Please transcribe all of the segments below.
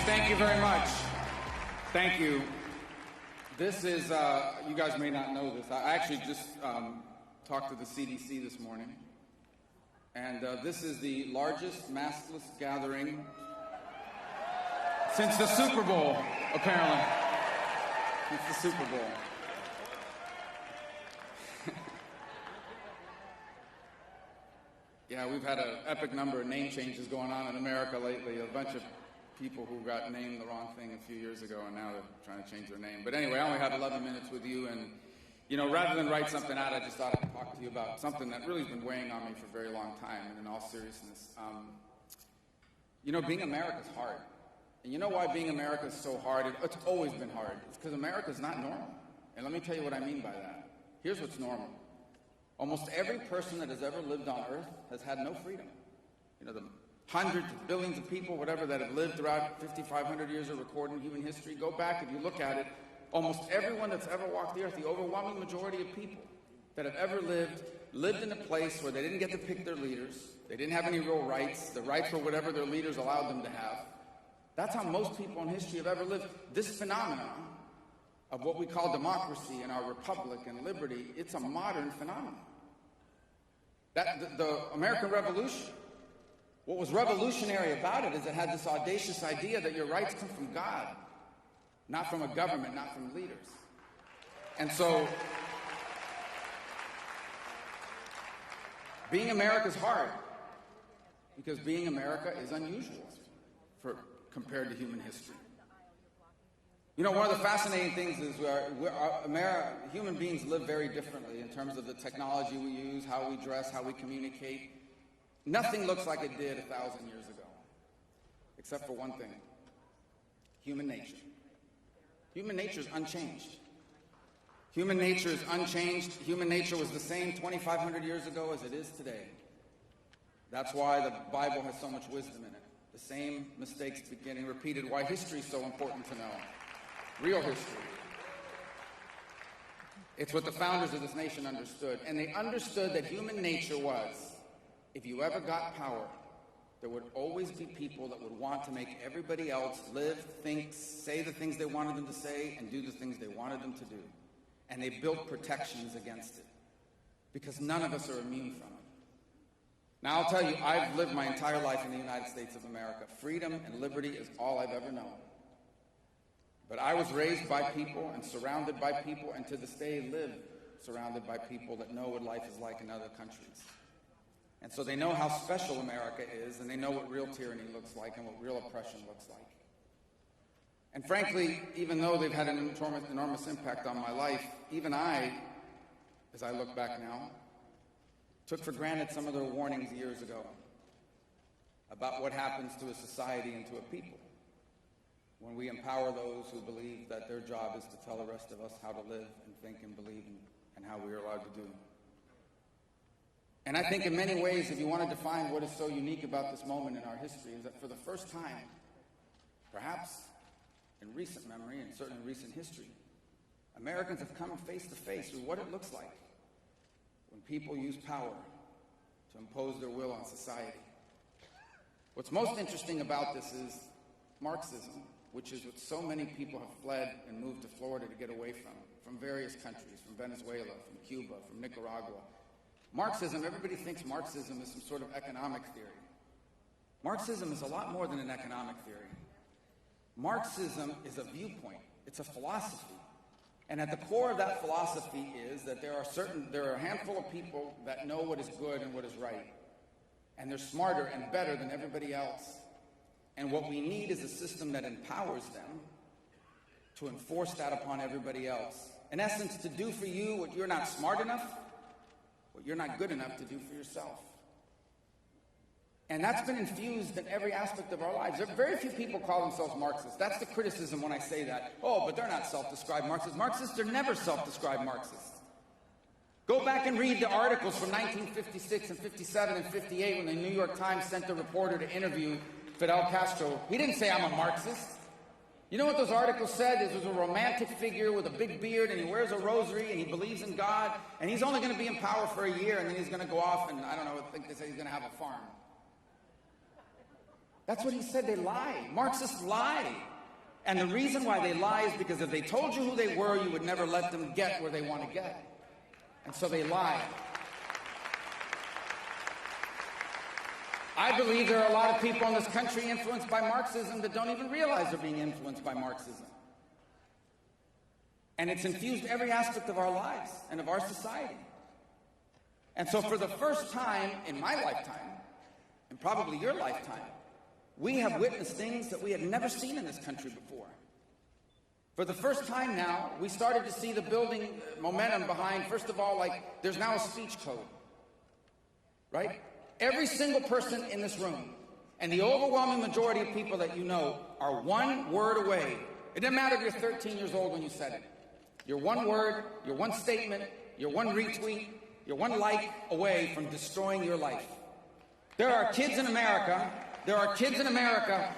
Thank you very much. Thank you. This is, you guys may not know this. I actually just talked to the CDC this morning. And this is the largest maskless gathering since the Super Bowl, apparently. Since the Super Bowl. Yeah, we've had an epic number of name changes going on in America lately. A bunch of people who got named the wrong thing a few years ago, and now they're trying to change their name. But anyway, I only have 11 minutes with you, and you know, rather than write something out, I just thought I'd talk to you about something that really has been weighing on me for a very long time, and in all seriousness. You know, being America is hard. And you know why being America is so hard? It's always been hard. It's because America is not normal. And let me tell you what I mean by that. Here's what's normal. Almost every person that has ever lived on Earth has had no freedom. You know, the hundreds of billions of people, whatever, that have lived throughout 5,500 years of recorded human history. Go back, if you look at it, almost everyone that's ever walked the earth, the overwhelming majority of people that have ever lived in a place where they didn't get to pick their leaders. They didn't have any real rights. The rights were whatever their leaders allowed them to have. That's how most people in history have ever lived. This phenomenon of what we call democracy and our republic and liberty, it's a modern phenomenon. The American Revolution, what was revolutionary about it is it had this audacious idea that your rights come from God, not from a government, not from leaders. And so, being America is hard because being America is unusual compared to human history. You know, one of the fascinating things is human beings live very differently in terms of the technology we use, how we dress, how we communicate. Nothing looks like it did 1,000 years ago, except for one thing: human nature. Human nature is unchanged. Human nature is unchanged. Human nature was the same 2,500 years ago as it is today. That's why the Bible has so much wisdom in it. The same mistakes getting repeated. Why history is so important to know. Real history. It's what the founders of this nation understood. And they understood that human nature was, if you ever got power, there would always be people that would want to make everybody else live, think, say the things they wanted them to say, and do the things they wanted them to do. And they built protections against it, because none of us are immune from it. Now, I'll tell you, I've lived my entire life in the United States of America. Freedom and liberty is all I've ever known. But I was raised by people and surrounded by people, and to this day live surrounded by people that know what life is like in other countries. And so they know how special America is, and they know what real tyranny looks like and what real oppression looks like. And frankly, even though they've had an enormous impact on my life, even I, as I look back now, took for granted some of their warnings years ago about what happens to a society and to a people when we empower those who believe that their job is to tell the rest of us how to live and think and believe and how we are allowed to do. And I think in many ways, if you want to define what is so unique about this moment in our history, is that for the first time, perhaps in recent memory and certainly in recent history, Americans have come face to face with what it looks like when people use power to impose their will on society. What's most interesting about this is Marxism, which is what so many people have fled and moved to Florida to get away from various countries, from Venezuela, from Cuba, from Nicaragua. Marxism, everybody thinks Marxism is some sort of economic theory. Marxism is a lot more than an economic theory. Marxism is a viewpoint. It's a philosophy. And at the core of that philosophy is that there are a handful of people that know what is good and what is right. And they're smarter and better than everybody else. And what we need is a system that empowers them to enforce that upon everybody else. In essence, to do for you what you're not smart enough, what you're not good enough to do for yourself. And that's been infused in every aspect of our lives. Very few people call themselves Marxists. That's the criticism when I say that. Oh, but they're not self-described Marxists. Marxists are never self-described Marxists. Go back and read the articles from 1956 and 57 and 58 when the New York Times sent a reporter to interview Fidel Castro. He didn't say, I'm a Marxist. You know what those articles said? This was a romantic figure with a big beard, and he wears a rosary, and he believes in God, and he's only going to be in power for a year, and then he's going to go off and, I don't know, I think they say he's going to have a farm. That's what he said. They lie. Marxists lie. And the reason why they lie is because if they told you who they were, you would never let them get where they want to get. And so they lie. I believe there are a lot of people in this country influenced by Marxism that don't even realize they're being influenced by Marxism. And it's infused every aspect of our lives and of our society. And so for the first time in my lifetime, and probably your lifetime, we have witnessed things that we had never seen in this country before. For the first time now, we started to see the building momentum behind, first of all, like, there's now a speech code, right? Every single person in this room, and the overwhelming majority of people that you know, are one word away. It doesn't matter if you're 13 years old when you said it. You're one word, you're one statement, you're one retweet, you're one like away from destroying your life. There are kids in America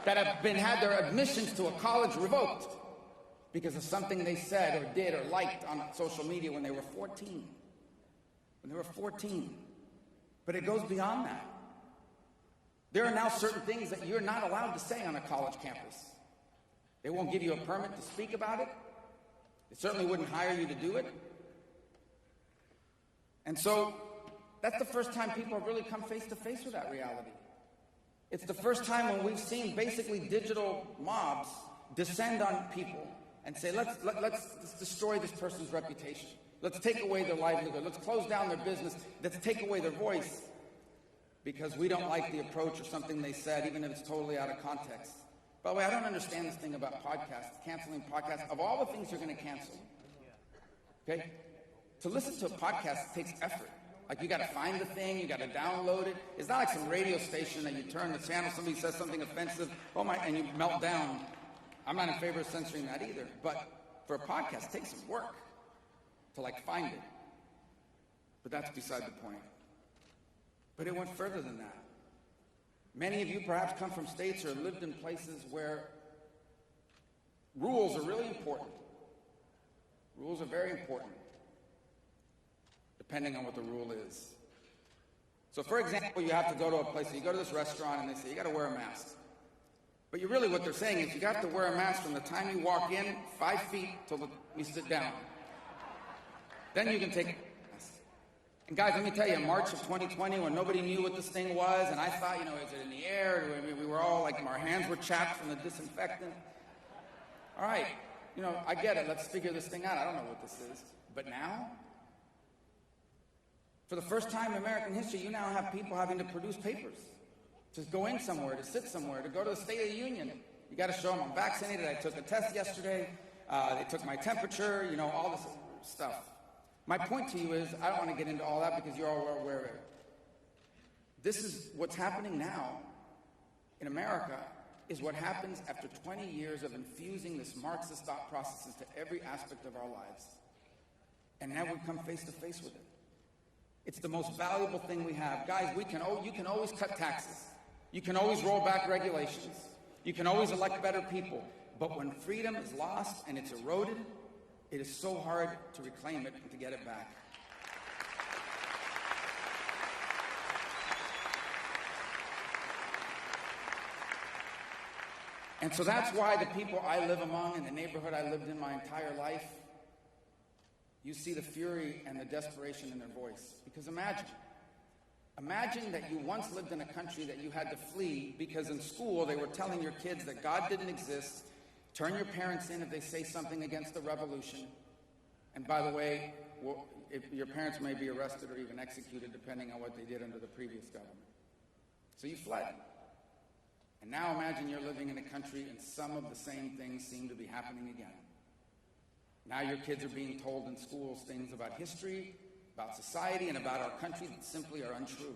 that have had their admissions to a college revoked because of something they said or did or liked on social media when they were 14. But it goes beyond that. There are now certain things that you're not allowed to say on a college campus. They won't give you a permit to speak about it. They certainly wouldn't hire you to do it. And so that's the first time people have really come face to face with that reality. It's the first time when we've seen basically digital mobs descend on people and say, let's destroy this person's reputation. Let's take away their livelihood. Let's close down their business. Let's take away their voice because we don't like the approach or something they said, even if it's totally out of context. By the way, I don't understand this thing about podcasts, canceling podcasts. Of all the things you're going to cancel, okay, to listen to a podcast takes effort. Like, you got to find the thing, you got to download it. It's not like some radio station that you turn the channel, somebody says something offensive, and you melt down. I'm not in favor of censoring that either. But for a podcast, it takes some work to, find it. But that's beside the point. But it went further than that. Many of you perhaps come from states or lived in places where rules are really important. Rules are very important, depending on what the rule is. So, for example, you have to go to a place, you go to this restaurant and they say, you got to wear a mask. But what they're saying is you got to wear a mask from the time you walk in, 5 feet, till you sit down. Then you can take it. And guys, let me tell you, in March of 2020, when nobody knew what this thing was, and I thought, is it in the air? We were all our hands were chapped from the disinfectant. All right, I get it. Let's figure this thing out. I don't know what this is. But now, for the first time in American history, you now have people having to produce papers. To go in somewhere, to sit somewhere, to go to the State of the Union. You got to show them I'm vaccinated. I took a test yesterday. They took my temperature, all this stuff. My point to you is, I don't want to get into all that because you're all aware of it. This is what's happening now in America, is what happens after 20 years of infusing this Marxist thought process into every aspect of our lives. And now we come face to face with it. It's the most valuable thing we have. Guys, you can always cut taxes. You can always roll back regulations. You can always elect better people. But when freedom is lost and it's eroded, it is so hard to reclaim it and to get it back. And so that's why the people I live among, in the neighborhood I lived in my entire life, you see the fury and the desperation in their voice. Because imagine that you once lived in a country that you had to flee because in school they were telling your kids that God didn't exist. Turn your parents in if they say something against the revolution. And by the way, if your parents may be arrested or even executed depending on what they did under the previous government. So you fled. And now imagine you're living in a country and some of the same things seem to be happening again. Now your kids are being told in schools things about history, about society, and about our country that simply are untrue.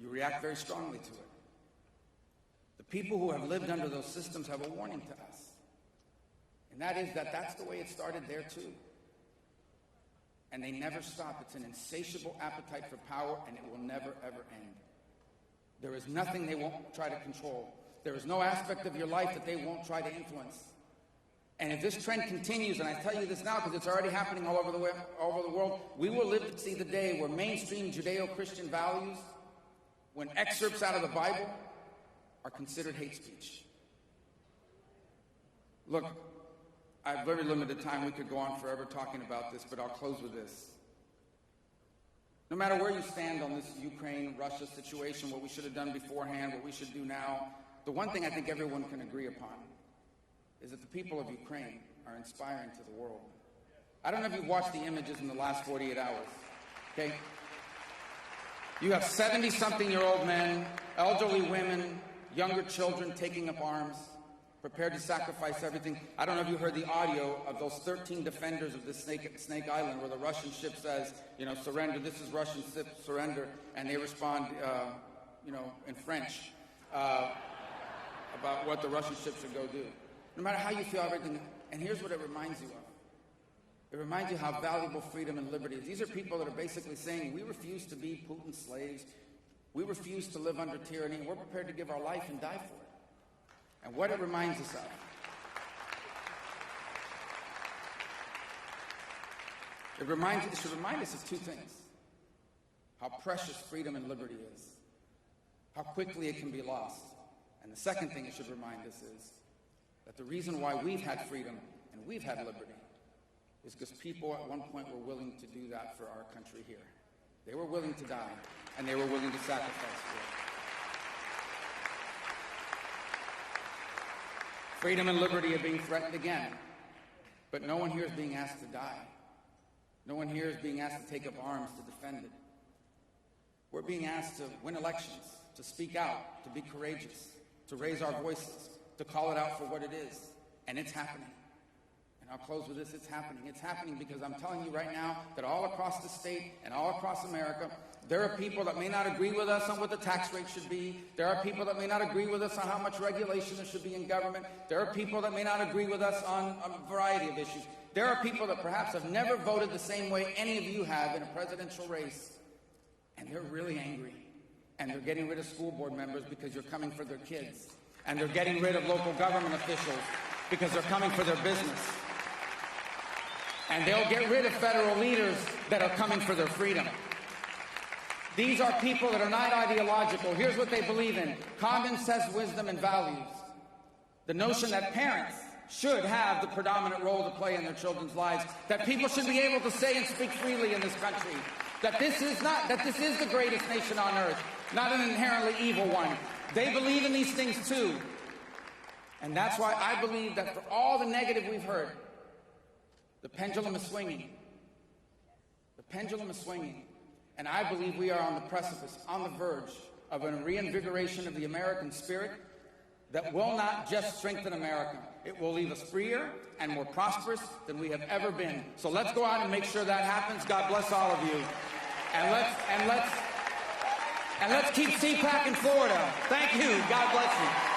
You react very strongly to it. The people who have lived under those systems have a warning to us. And that is that's the way it started there too. And they never stop. It's an insatiable appetite for power, and it will never, ever end. There is nothing they won't try to control. There is no aspect of your life that they won't try to influence. And if this trend continues, and I tell you this now because it's already happening all over the world, we will live to see the day where mainstream Judeo-Christian values, when excerpts out of the Bible are considered hate speech. Look, I have very limited time. We could go on forever talking about this, but I'll close with this. No matter where you stand on this Ukraine-Russia situation, what we should have done beforehand, what we should do now, the one thing I think everyone can agree upon is that the people of Ukraine are inspiring to the world. I don't know if you've watched the images in the last 48 hours, okay? You have 70-something-year-old men, elderly women, younger children taking up arms, prepared to sacrifice everything. I don't know if you heard the audio of those 13 defenders of the Snake Island where the Russian ship says, surrender, this is Russian ship, surrender, and they respond, in French about what the Russian ship should go do. No matter how you feel, everything, and here's what it reminds you of. It reminds you how valuable freedom and liberty is. These are people that are basically saying, we refuse to be Putin's slaves, we refuse to live under tyranny, and we're prepared to give our life and die for it. And what it reminds us of, it should remind us of two things. How precious freedom and liberty is, how quickly it can be lost. And the second thing it should remind us is that the reason why we've had freedom and we've had liberty is because people at one point were willing to do that for our country here. They were willing to die, and they were willing to sacrifice for it. Freedom and liberty are being threatened again, but no one here is being asked to die. No one here is being asked to take up arms to defend it. We're being asked to win elections, to speak out, to be courageous, to raise our voices, to call it out for what it is, and it's happening. And I'll close with this, it's happening. It's happening because I'm telling you right now that all across the state and all across America, there are people that may not agree with us on what the tax rate should be. There are people that may not agree with us on how much regulation there should be in government. There are people that may not agree with us on a variety of issues. There are people that perhaps have never voted the same way any of you have in a presidential race, and they're really angry. And they're getting rid of school board members because you're coming for their kids. And they're getting rid of local government officials because they're coming for their business. And they'll get rid of federal leaders that are coming for their freedom. These are people that are not ideological. Here's what they believe in: common sense, wisdom, and values. The notion that parents should have the predominant role to play in their children's lives, that people should be able to say and speak freely in this country, that this is the greatest nation on earth, not an inherently evil one. They believe in these things too. And that's why I believe that for all the negative we've heard, the pendulum is swinging. The pendulum is swinging. And I believe we are on the precipice, on the verge of a reinvigoration of the American spirit that will not just strengthen America. It will leave us freer and more prosperous than we have ever been. So let's go out and make sure that happens. God bless all of you. And let's keep CPAC in Florida. Thank you. God bless you.